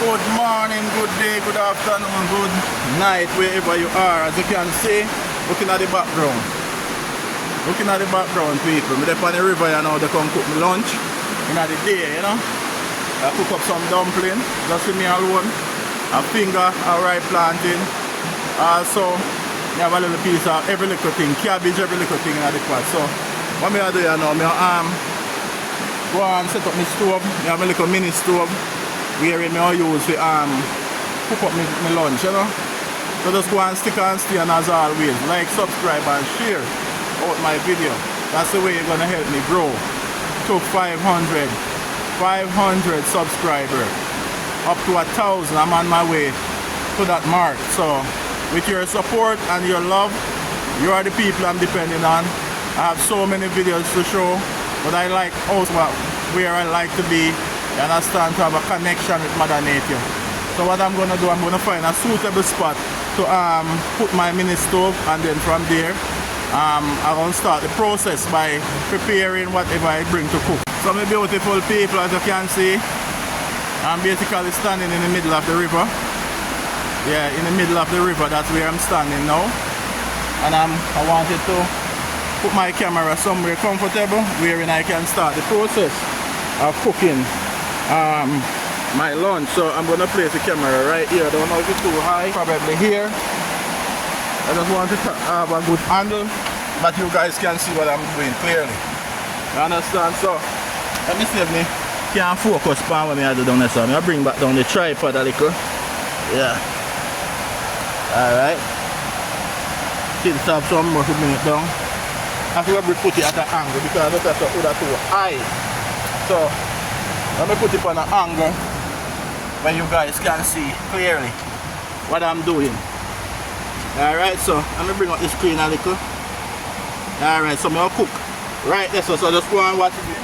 Good morning, good day, good afternoon, good night, wherever you are. As you can see, looking at the background. Looking at the background, people. I'm up on the river, you know, they come cook me lunch in the day, you know. I cook up some dumpling, just for me alone. A finger, a ripe plantain. Also, I have a little piece of every little thing, cabbage, every little thing in the pot. So, what I do, you know, I go and set up my stove. I have a little mini stove where I use to cook up my lunch, you know. So just go and stick and stay, and as always, like, subscribe and share out my video. That's the way you're gonna help me grow to 500 subscribers, up to 1,000. I'm on my way to that mark. So with your support and your love, you are the people I'm depending on. I have so many videos to show, but I like also where I like to be. You understand, to have a connection with Mother Nature. So what I'm gonna do, I'm gonna find a suitable spot to put my mini stove, and then from there I'm gonna start the process by preparing whatever I bring to cook. So my beautiful people, as you can see, I'm basically standing in the middle of the river. Yeah, in the middle of the river, that's where I'm standing now. And I wanted to put my camera somewhere comfortable wherein I can start the process of cooking my lunch. So I'm gonna place the camera right here. I don't know if it's too high, probably here. I just want to have a good angle, but you guys can see what I'm doing clearly. You understand? So let me see if me can't focus on what I do down there. So I'm gonna bring back down the tripod a little. Yeah. Alright. Still have some more to bring it down. I have to put it at an angle because I don't have to put that too high. So let me put it on an angle where you guys can see clearly what I'm doing. Alright, so let me bring up the screen a little. Alright, so I'm going to cook right there. So just go and watch it.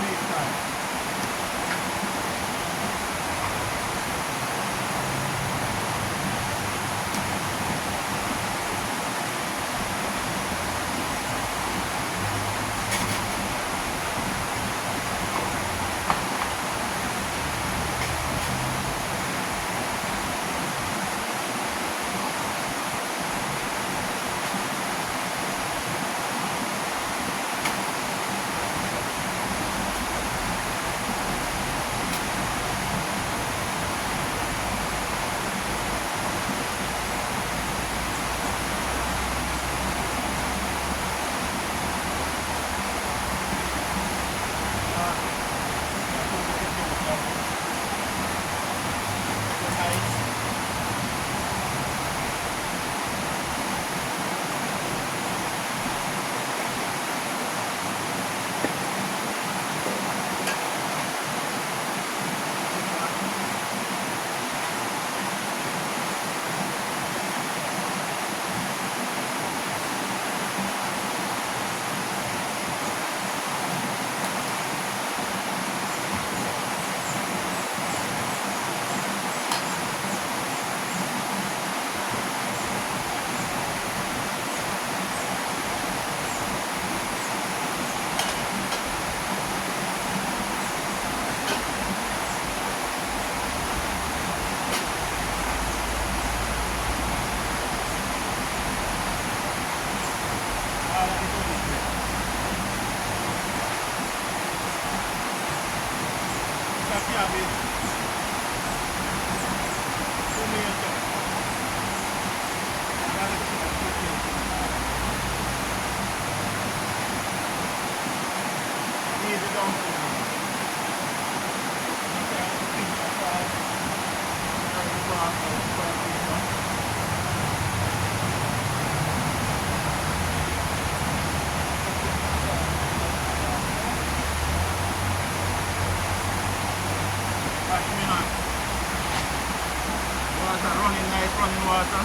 Running water,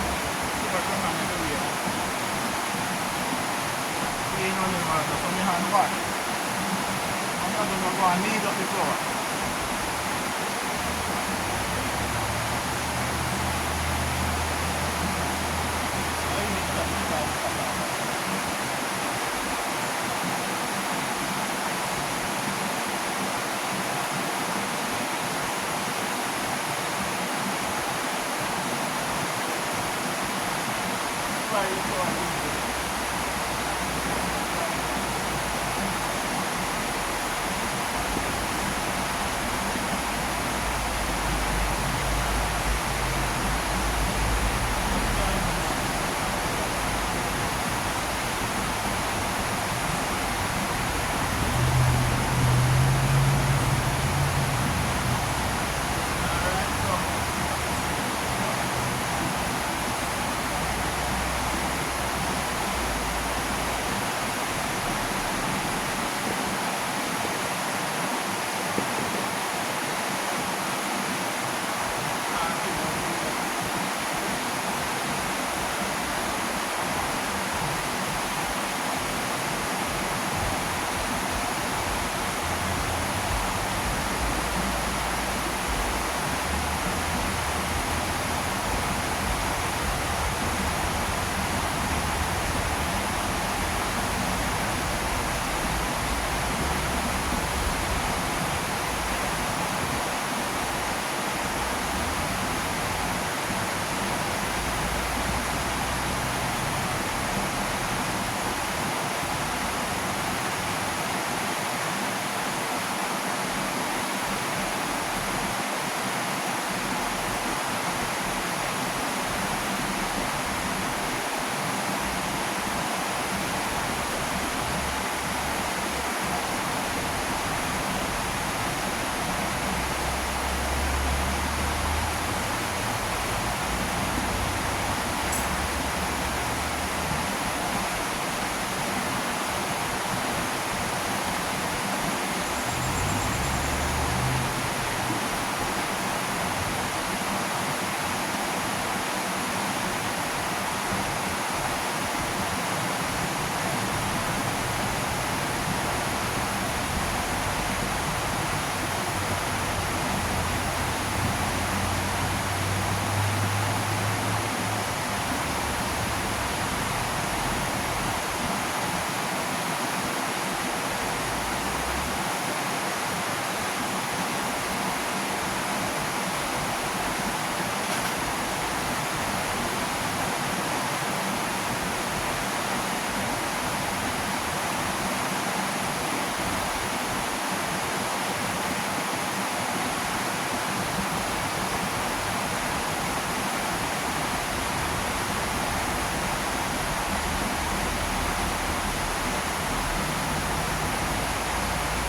super common everywhere. Clean running water, so my hand wash. I'm not going to go and knead up the floor.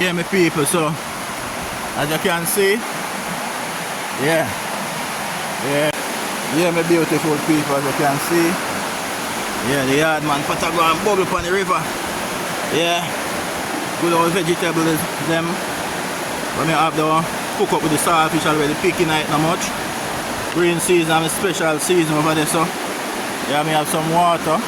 Yeah, my people, so as you can see, yeah, my beautiful people, as you can see, yeah, the yard man Patagon bubble upon the river, yeah, good old vegetables, them, when I have the cook up with the saltfish already, picking it not much, green season, a special season over there, so, yeah, me have some water.